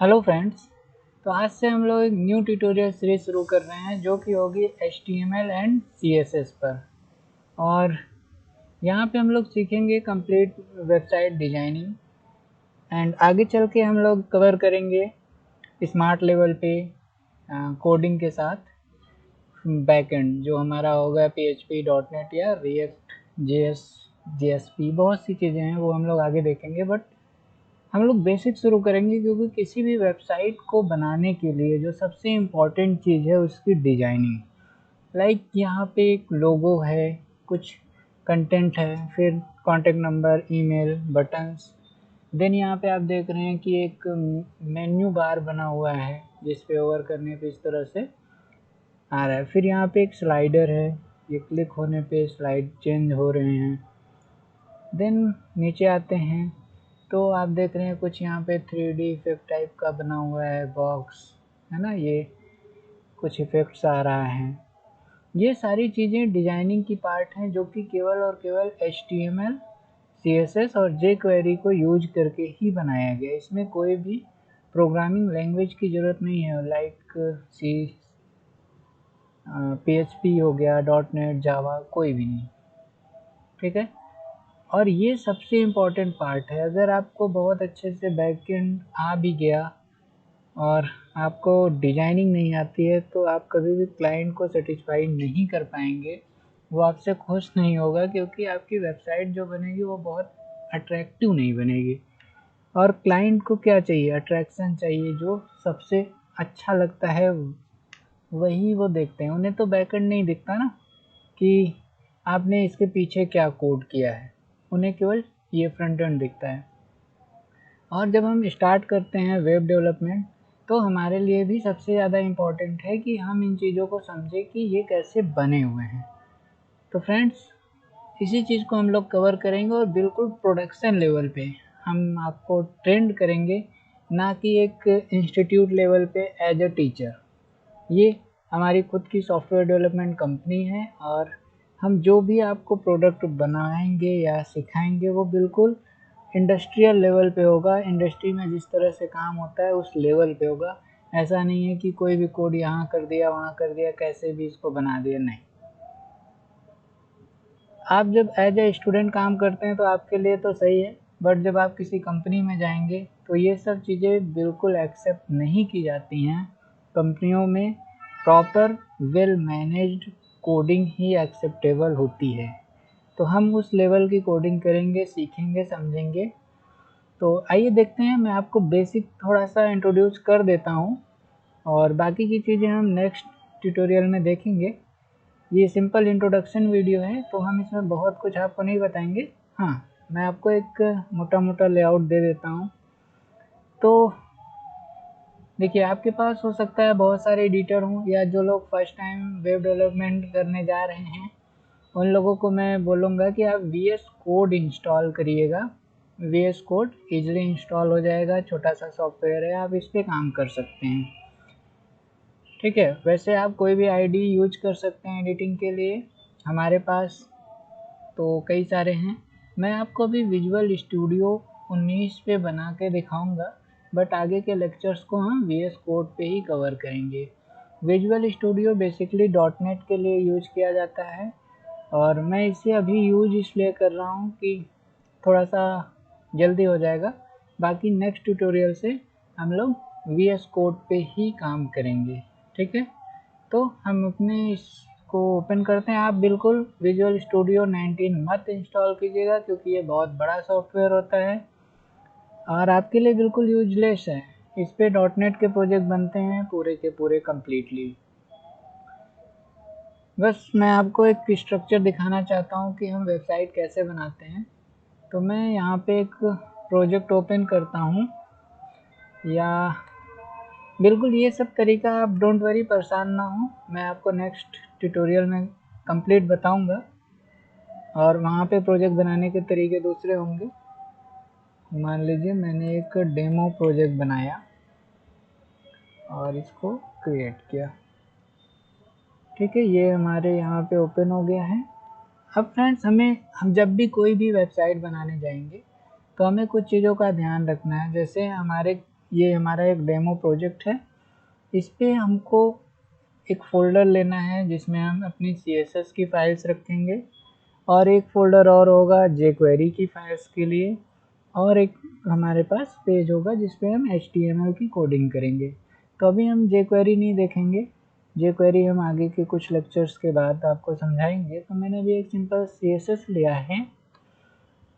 Hello friends. तो आज से हम लोग एक न्यू ट्यूटोरियल सीरीज शुरू कर रहे हैं जो कि होगी HTML एंड CSS पर। और यहाँ पे हम लोग सीखेंगे कंप्लीट वेबसाइट डिजाइनिंग एंड आगे चल के हम लोग कवर करेंगे स्मार्ट लेवल पे कोडिंग के साथ बैकएंड जो हमारा होगा PHP .NET या React JS JSP। बहुत सी चीज़ें हैं वो हम लोग आगे देखेंगे, बट हम लोग बेसिक शुरू करेंगे क्योंकि किसी भी वेबसाइट को बनाने के लिए जो सबसे इम्पॉर्टेंट चीज़ है उसकी डिजाइनिंग। लाइक यहाँ पे एक लोगो है, कुछ कंटेंट है, फिर contact number, email, buttons. Then यहाँ पे आप देख रहे हैं कि एक मेन्यू बार बना हुआ है जिस पे ओवर करने पे इस तरह से आ रहा है। फिर यहाँ पे एक स्लाइडर है, ये क्लिक होने पे स्लाइड चेंज हो रहे हैं। देन नीचे आते हैं तो आप देख रहे हैं कुछ यहाँ पे 3D इफेक्ट टाइप का बना हुआ है, बॉक्स है ना, ये कुछ इफेक्ट्स आ रहा है। ये सारी चीज़ें डिजाइनिंग की पार्ट हैं जो कि केवल और केवल HTML CSS और jQuery को यूज करके ही बनाया गया। इसमें कोई भी प्रोग्रामिंग लैंग्वेज की ज़रूरत नहीं है, लाइक सी PHP हो गया, .NET, जावा, कोई भी नहीं। ठीक है। और ये सबसे इम्पॉर्टेंट पार्ट है। अगर आपको बहुत अच्छे से बैकएंड आ भी गया और आपको डिजाइनिंग नहीं आती है तो आप कभी भी क्लाइंट को सेटिस्फाई नहीं कर पाएंगे, वो आपसे खुश नहीं होगा, क्योंकि आपकी वेबसाइट जो बनेगी वो बहुत अट्रैक्टिव नहीं बनेगी। और क्लाइंट को क्या चाहिए? अट्रैक्शन चाहिए। जो सबसे अच्छा लगता है वही वो देखते हैं। उन्हें तो बैकएंड नहीं दिखता ना कि आपने इसके पीछे क्या कोड किया है, उन्हें केवल ये फ्रंट एंड दिखता है। और जब हम स्टार्ट करते हैं वेब डेवलपमेंट तो हमारे लिए भी सबसे ज़्यादा इम्पॉर्टेंट है कि हम इन चीज़ों को समझें कि ये कैसे बने हुए हैं। तो फ्रेंड्स, इसी चीज़ को हम लोग कवर करेंगे और बिल्कुल प्रोडक्शन लेवल पे हम आपको ट्रेंड करेंगे, ना कि एक इंस्टीट्यूट लेवल पे एज अ टीचर। ये हमारी खुद की सॉफ्टवेयर डेवलपमेंट कंपनी है और हम जो भी आपको प्रोडक्ट बनाएंगे या सिखाएंगे वो बिल्कुल इंडस्ट्रियल लेवल पे होगा। इंडस्ट्री में जिस तरह से काम होता है उस लेवल पे होगा। ऐसा नहीं है कि कोई भी कोड यहाँ कर दिया वहाँ कर दिया, कैसे भी इसको बना दिया, नहीं। आप जब एज ए स्टूडेंट काम करते हैं तो आपके लिए तो सही है, बट जब आप किसी कंपनी में जाएंगे तो ये सब चीज़ें बिल्कुल एक्सेप्ट नहीं की जाती हैं। कंपनियों में प्रॉपर वेल मैनेज्ड कोडिंग ही एक्सेप्टेबल होती है। तो हम उस लेवल की कोडिंग करेंगे, सीखेंगे, समझेंगे। तो आइए देखते हैं, मैं आपको बेसिक थोड़ा सा इंट्रोड्यूस कर देता हूँ और बाकी की चीज़ें हम नेक्स्ट ट्यूटोरियल में देखेंगे। ये सिंपल इंट्रोडक्शन वीडियो है तो हम इसमें बहुत कुछ आपको नहीं बताएंगे। हाँ, मैं आपको एक मोटा मोटा लेआउट दे देता हूँ। तो देखिए, आपके पास हो सकता है बहुत सारे एडिटर हों, या जो लोग फर्स्ट टाइम वेब डेवलपमेंट करने जा रहे हैं उन लोगों को मैं बोलूँगा कि आप VS कोड इंस्टॉल करिएगा। VS कोड ईजिली इंस्टॉल हो जाएगा, छोटा सा सॉफ्टवेयर है, आप इस पर काम कर सकते हैं। ठीक है। वैसे आप कोई भी आईडी यूज कर सकते हैं एडिटिंग के लिए, हमारे पास तो कई सारे हैं। मैं आपको अभी विजुअल स्टूडियो 19 पे बना के दिखाऊंगा, बट आगे के लेक्चर्स को हम VS कोड पे ही कवर करेंगे। विजुअल स्टूडियो बेसिकली .NET के लिए यूज किया जाता है और मैं इसे अभी यूज इसलिए कर रहा हूँ कि थोड़ा सा जल्दी हो जाएगा। बाकी नेक्स्ट ट्यूटोरियल से हम लोग VS कोड पे ही काम करेंगे। ठीक है। तो हम अपने इसको ओपन करते हैं। आप बिल्कुल विजुअल स्टूडियो 19 मत इंस्टॉल कीजिएगा क्योंकि ये बहुत बड़ा सॉफ्टवेयर होता है और आपके लिए बिल्कुल यूजलेस है। इस पे .NET के प्रोजेक्ट बनते हैं पूरे के पूरे कम्प्लीटली। बस मैं आपको एक स्ट्रक्चर दिखाना चाहता हूँ कि हम वेबसाइट कैसे बनाते हैं। तो मैं यहाँ पे एक प्रोजेक्ट ओपन करता हूँ, या बिल्कुल ये सब तरीका आप डोंट वरी, परेशान ना हो, मैं आपको नेक्स्ट ट्यूटोरियल में कंप्लीट बताऊंगा और वहाँ पे प्रोजेक्ट बनाने के तरीके दूसरे होंगे। मान लीजिए मैंने एक डेमो प्रोजेक्ट बनाया और इसको क्रिएट किया। ठीक है, ये हमारे यहाँ पे ओपन हो गया है। अब फ्रेंड्स, हम जब भी कोई भी वेबसाइट बनाने जाएंगे तो हमें कुछ चीज़ों का ध्यान रखना है। जैसे हमारे ये हमारा एक डेमो प्रोजेक्ट है। इस पे हमको एक फ़ोल्डर लेना है जिसमें हम अपनी CSS की फ़ाइल्स रखेंगे, और एक फ़ोल्डर और होगा jQuery की फ़ाइल्स के लिए, और एक हमारे पास पेज होगा जिस पे हम HTML की कोडिंग करेंगे। तो अभी हम jQuery नहीं देखेंगे, jQuery हम आगे के कुछ लेक्चर्स के बाद आपको समझाएंगे। तो मैंने अभी एक सिंपल CSS लिया है,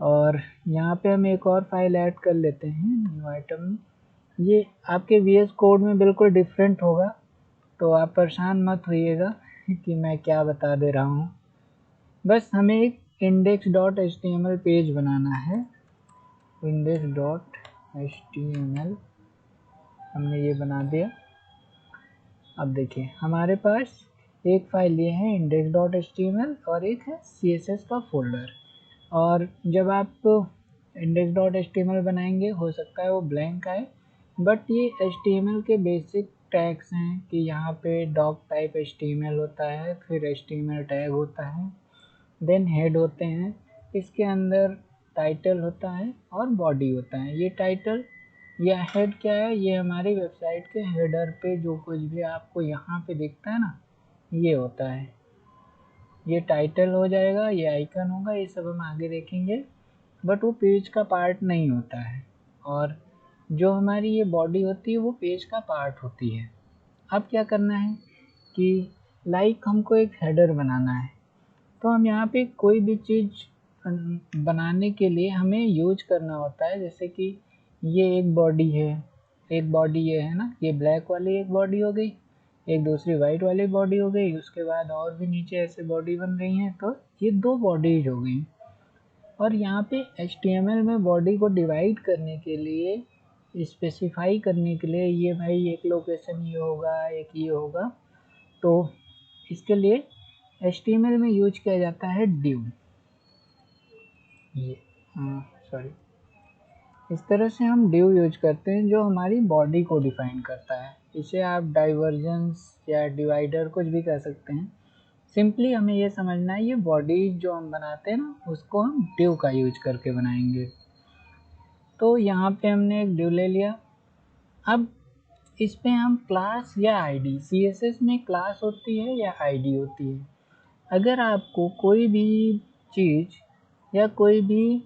और यहाँ पे हम एक और फाइल ऐड कर लेते हैं न्यू आइटम। ये आपके VS कोड में बिल्कुल डिफरेंट होगा, तो आप परेशान मत होइएगा कि मैं क्या बता दे रहा हूँ। बस हमें एक index.html पेज बनाना है। index.html हमने ये बना दिया। अब देखिए हमारे पास एक फाइल ये है index.html और एक है CSS का फोल्डर। और जब आप index.html बनाएंगे हो सकता है वो ब्लैंक आए, बट ये HTML के बेसिक टैग्स हैं कि यहाँ पे डॉक टाइप HTML होता है, फिर HTML टैग होता है, देन हेड होते हैं, इसके अंदर टाइटल होता है और बॉडी होता है। ये टाइटल या हेड क्या है, ये हमारी वेबसाइट के हेडर पे जो कुछ भी आपको यहाँ पे दिखता है ना, ये होता है। ये टाइटल हो जाएगा, ये आइकन होगा, ये सब हम आगे देखेंगे, बट वो पेज का पार्ट नहीं होता है। और जो हमारी ये बॉडी होती है वो पेज का पार्ट होती है। अब क्या करना है कि लाइक हमको एक हेडर बनाना है, तो हम यहाँ पे कोई भी चीज़ बनाने के लिए हमें यूज करना होता है। जैसे कि ये एक बॉडी है, एक बॉडी ये है ना, ये ब्लैक वाली एक बॉडी हो गई, एक दूसरी वाइट वाली बॉडी हो गई, उसके बाद और भी नीचे ऐसे बॉडी बन रही हैं, तो ये 2 बॉडीज हो गई। और यहाँ पे HTML में बॉडी को डिवाइड करने के लिए, स्पेसिफाई करने के लिए, ये भाई एक लोकेशन ये होगा, एक ये होगा, तो इसके लिए HTML में यूज किया जाता है div। ये सॉरी, इस तरह से हम div यूज करते हैं जो हमारी बॉडी को डिफाइन करता है। इसे आप डाइवर्जेंस या डिवाइडर कुछ भी कह सकते हैं। सिंपली हमें ये समझना है, ये बॉडी जो हम बनाते हैं ना, उसको हम div का यूज करके बनाएंगे। तो यहाँ पे हमने एक div ले लिया। अब इस पे हम क्लास या आईडी, CSS में क्लास होती है या आईडी होती है। अगर आपको कोई भी चीज़ या कोई भी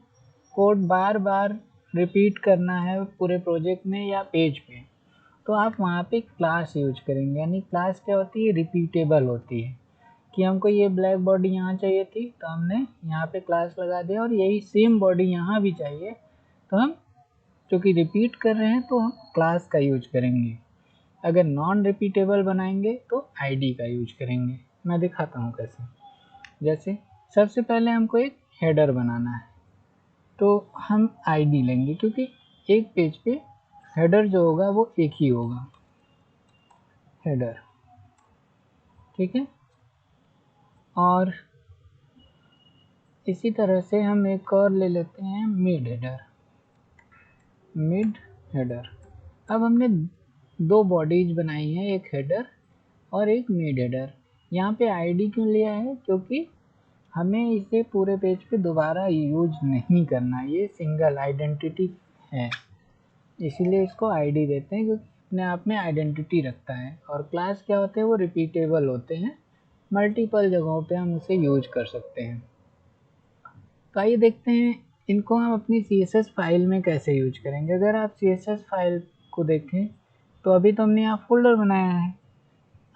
कोड बार बार रिपीट करना है पूरे प्रोजेक्ट में या पेज पे, तो आप वहाँ पे क्लास यूज करेंगे। यानी क्लास क्या होती है, रिपीटेबल होती है, कि हमको ये ब्लैक बॉडी यहाँ चाहिए थी तो हमने यहाँ पे क्लास लगा दिया, और यही सेम बॉडी यहाँ भी चाहिए तो हम चूँकि रिपीट कर रहे हैं तो हम क्लास का यूज करेंगे। अगर नॉन रिपीटेबल बनाएंगे तो आईडी का यूज करेंगे। मैं दिखाता हूँ कैसे। जैसे सबसे पहले हमको एक हेडर बनाना है, तो हम आईडी लेंगे, क्योंकि एक पेज पे हेडर जो होगा वो एक ही होगा, हेडर, ठीक है। और इसी तरह से हम एक और ले लेते हैं मिड हेडर, मिड हेडर। अब हमने 2 बॉडीज बनाई हैं, एक हेडर और एक मिड हेडर। यहाँ पे आईडी क्यों लिया है, क्योंकि हमें इसे पूरे पेज पे दोबारा यूज नहीं करना, ये सिंगल आइडेंटिटी है, इसीलिए इसको आईडी देते हैं, क्योंकि अपने आप में आइडेंटिटी रखता है। और क्लास क्या होते हैं, वो रिपीटेबल होते हैं, मल्टीपल जगहों पे हम उसे यूज कर सकते हैं। तो आइए देखते हैं इनको हम अपनी CSS फाइल में कैसे यूज करेंगे। अगर आप CSS फाइल को देखें तो अभी तो हमने यहाँ फोल्डर बनाया है।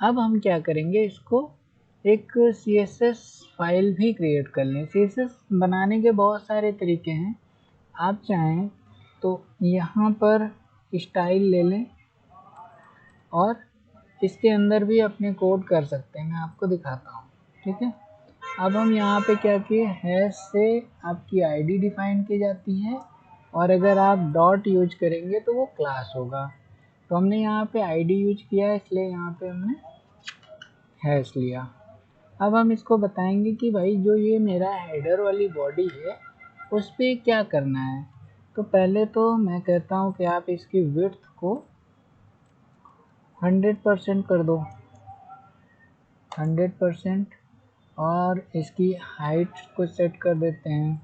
अब हम क्या करेंगे, इसको एक CSS फाइल भी क्रिएट कर लें। CSS बनाने के बहुत सारे तरीके हैं, आप चाहें तो यहाँ पर स्टाइल ले लें और इसके अंदर भी अपने कोड कर सकते हैं। मैं आपको दिखाता हूँ, ठीक है। अब हम यहाँ पे क्या किए, हैश से आपकी आईडी डिफाइन की जाती है, और अगर आप डॉट यूज करेंगे तो वो क्लास होगा। तो हमने यहाँ पे आईडी यूज किया है, इसलिए यहाँ पे हमने हैश लिया। अब हम इसको बताएंगे कि भाई जो ये मेरा हेडर वाली बॉडी है उस पर क्या करना है। तो पहले तो मैं कहता हूँ कि आप इसकी विड्थ को 100% कर दो, 100%, और इसकी हाइट को सेट कर देते हैं।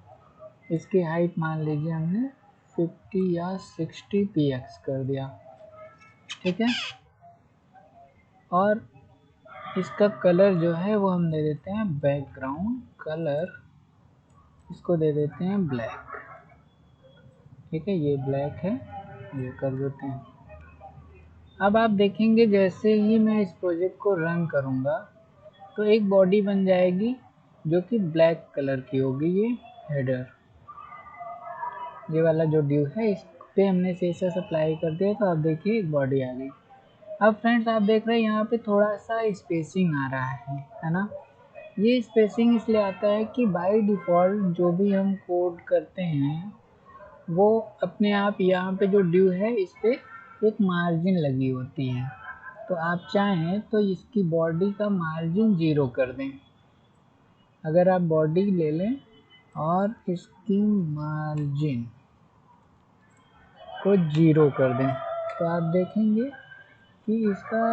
इसकी हाइट मान लीजिए हमने 50 या 60 px कर दिया, ठीक है। और इसका कलर जो है वो हम दे देते हैं बैकग्राउंड कलर, इसको दे देते हैं ब्लैक, ठीक है। ये ब्लैक है, ये कर देते हैं। अब आप देखेंगे जैसे ही मैं इस प्रोजेक्ट को रन करूँगा तो एक बॉडी बन जाएगी जो कि ब्लैक कलर की होगी। ये हेडर, ये वाला जो ड्यू है इस पे हमने CSS अप्लाई कर दिया तो आप देखिए एक बॉडी आ गई। अब फ्रेंड्स आप देख रहे हैं यहाँ पे थोड़ा सा स्पेसिंग आ रहा है ना। ये स्पेसिंग इसलिए आता है कि बाय डिफ़ॉल्ट जो भी हम कोड करते हैं वो अपने आप यहाँ पे जो ड्यू है इस पे एक मार्जिन लगी होती है। तो आप चाहें तो इसकी बॉडी का मार्जिन 0 कर दें। अगर आप बॉडी ले लें और इसकी मार्जिन को 0 कर दें तो आप देखेंगे कि इसका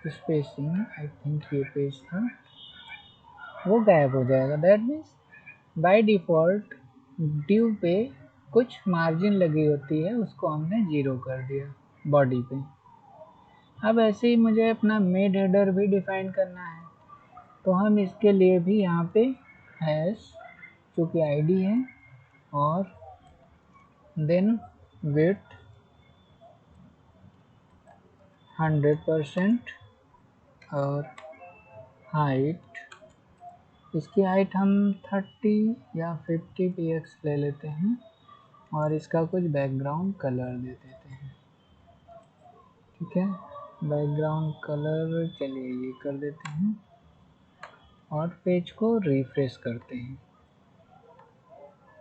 स्पेसिंग, आई थिंक ये पेज था, वो गायब हो जाएगा। That means by default due पे कुछ मार्जिन लगी होती है, उसको हमने 0 कर दिया बॉडी पे। अब ऐसे ही मुझे अपना मेड हेडर भी डिफाइन करना है तो हम इसके लिए भी यहाँ पे हैश जो कि आईडी है और देन विड्थ 100% और हाइट, इसकी हाइट हम 30 या 50 px ले लेते हैं और इसका कुछ बैकग्राउंड कलर दे देते हैं, ठीक है। बैकग्राउंड कलर चलिए ये कर देते हैं और पेज को रिफ्रेश करते हैं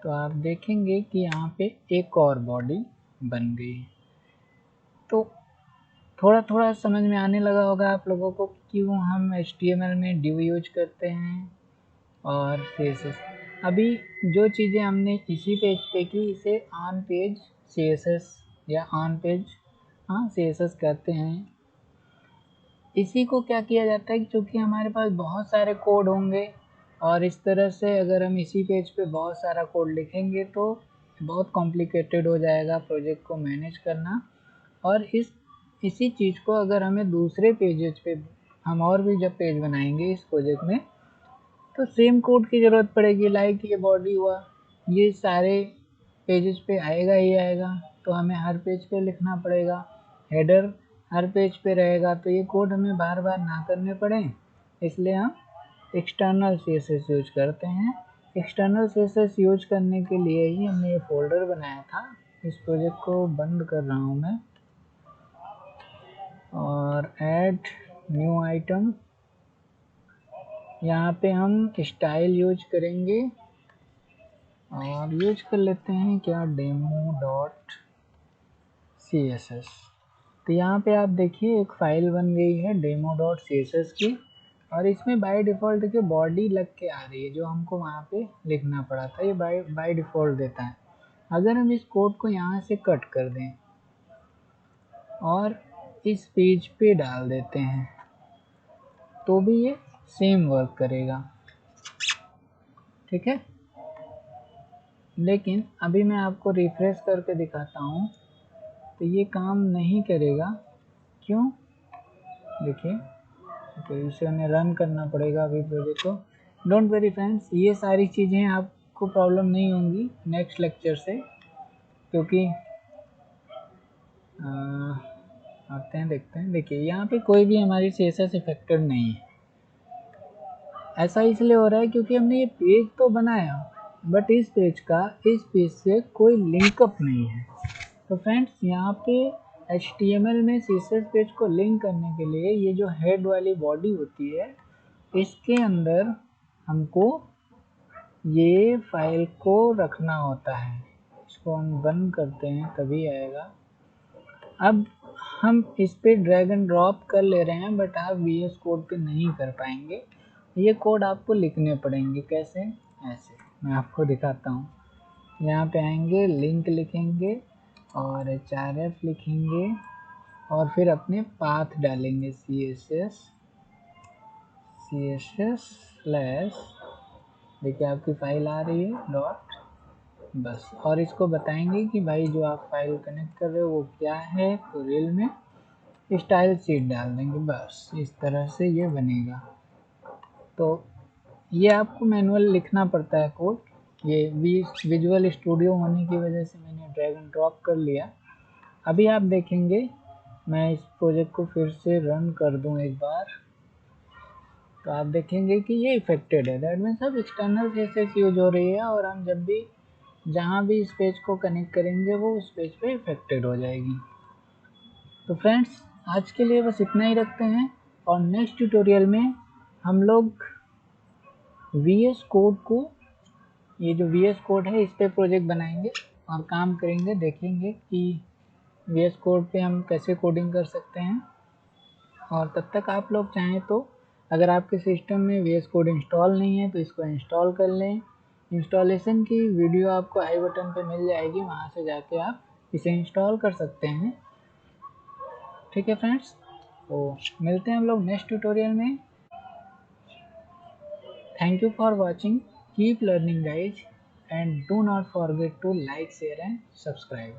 तो आप देखेंगे कि यहाँ पे एक और बॉडी बन गई। तो थोड़ा थोड़ा समझ में आने लगा होगा आप लोगों को क्यों हम HTML में div यूज करते हैं और CSS। अभी जो चीज़ें हमने इसी पेज पे की इसे ऑन पेज CSS या ऑन पेज CSS कहते हैं। इसी को क्या किया जाता है कि चूँकि हमारे पास बहुत सारे कोड होंगे और इस तरह से अगर हम इसी पेज पे बहुत सारा कोड लिखेंगे तो बहुत कॉम्प्लिकेटेड हो जाएगा प्रोजेक्ट को मैनेज करना। और इसी चीज़ को अगर हमें दूसरे पेजेज पे हम और भी जब पेज बनाएंगे इस प्रोजेक्ट में तो सेम कोड की ज़रूरत पड़ेगी। लाइक ये बॉडी हुआ, ये सारे पेजेस पे आएगा ही आएगा तो हमें हर पेज पे लिखना पड़ेगा। हेडर हर पेज पे रहेगा तो ये कोड हमें बार बार ना करने पड़े, इसलिए हम एक्सटर्नल CSS यूज करते हैं। एक्सटर्नल CSS यूज करने के लिए ही हमने ये फोल्डर बनाया था। इस प्रोजेक्ट को बंद कर रहा हूँ मैं और ऐड न्यू आइटम, यहाँ पे हम स्टाइल यूज करेंगे और यूज कर लेते हैं क्या demo.css। तो यहाँ पे आप देखिए एक फ़ाइल बन गई है demo.css की और इसमें बाय डिफ़ॉल्ट देखिए बॉडी लग के आ रही है जो हमको वहाँ पे लिखना पड़ा था, ये बाय डिफ़ॉल्ट देता है। अगर हम इस कोड को यहाँ से कट कर दें और इस पेज पे डाल देते हैं तो भी ये सेम वर्क करेगा, ठीक है। लेकिन अभी मैं आपको रिफ्रेश करके दिखाता हूँ तो ये काम नहीं करेगा। क्यों? देखिए तो इसे हमें रन करना पड़ेगा अभी प्रोजेक्ट को। डोंट वरी फ्रेंड्स, ये सारी चीज़ें आपको प्रॉब्लम नहीं होंगी नेक्स्ट लेक्चर से, क्योंकि आते हैं देखते हैं। देखिए यहाँ पे कोई भी हमारी CSS इफेक्टेड नहीं है। ऐसा इसलिए हो रहा है क्योंकि हमने ये पेज तो बनाया बट इस पेज से कोई लिंकअप नहीं है। तो फ्रेंड्स यहाँ पे HTML में CSS पेज को लिंक करने के लिए ये जो हेड वाली बॉडी होती है इसके अंदर हमको ये फाइल को रखना होता है। इसको हम बंद करते हैं तभी आएगा। अब हम इस पे ड्रैग एंड ड्रॉप कर ले रहे हैं बट आप VS कोड पे नहीं कर पाएंगे। ये कोड आपको लिखने पड़ेंगे। कैसे? ऐसे मैं आपको दिखाता हूँ। यहाँ पे आएंगे, लिंक लिखेंगे और href लिखेंगे और फिर अपने पाथ डालेंगे css स्लैश, देखिए आपकी फाइल आ रही है बस। और इसको बताएंगे कि भाई जो आप फाइल कनेक्ट कर रहे हो वो क्या है, तो रील में स्टाइल शीट डाल देंगे, बस इस तरह से ये बनेगा। तो ये आपको मैनुअल लिखना पड़ता है कोड, ये विजुअल स्टूडियो होने की वजह से मैंने ड्रैग एंड ड्रॉप कर लिया। अभी आप देखेंगे, मैं इस प्रोजेक्ट को फिर से रन कर दूं एक बार, तो आप देखेंगे कि ये इफेक्टेड है। दैट मीन्स अब एक्सटर्नल सीएसएस यूज हो रही है, और हम जब भी जहाँ भी इस पेज को कनेक्ट करेंगे वो उस पेज पे इफेक्टेड हो जाएगी। तो फ्रेंड्स, आज के लिए बस इतना ही रखते हैं, और नेक्स्ट ट्यूटोरियल में हम लोग VS कोड को, ये जो VS कोड है इस पे प्रोजेक्ट बनाएंगे और काम करेंगे, देखेंगे कि VS कोड पे हम कैसे कोडिंग कर सकते हैं। और तब तक आप लोग चाहें तो, अगर आपके सिस्टम में VS कोड इंस्टॉल नहीं है तो इसको इंस्टॉल कर लें। इंस्टॉलेशन की वीडियो आपको आई बटन पे मिल जाएगी, वहाँ से जाके आप इसे इंस्टॉल कर सकते हैं। ठीक है फ्रेंड्स, तो मिलते हैं हम लोग नेक्स्ट ट्यूटोरियल में। Thank you for watching, keep learning guys, and do not forget to like, share and subscribe.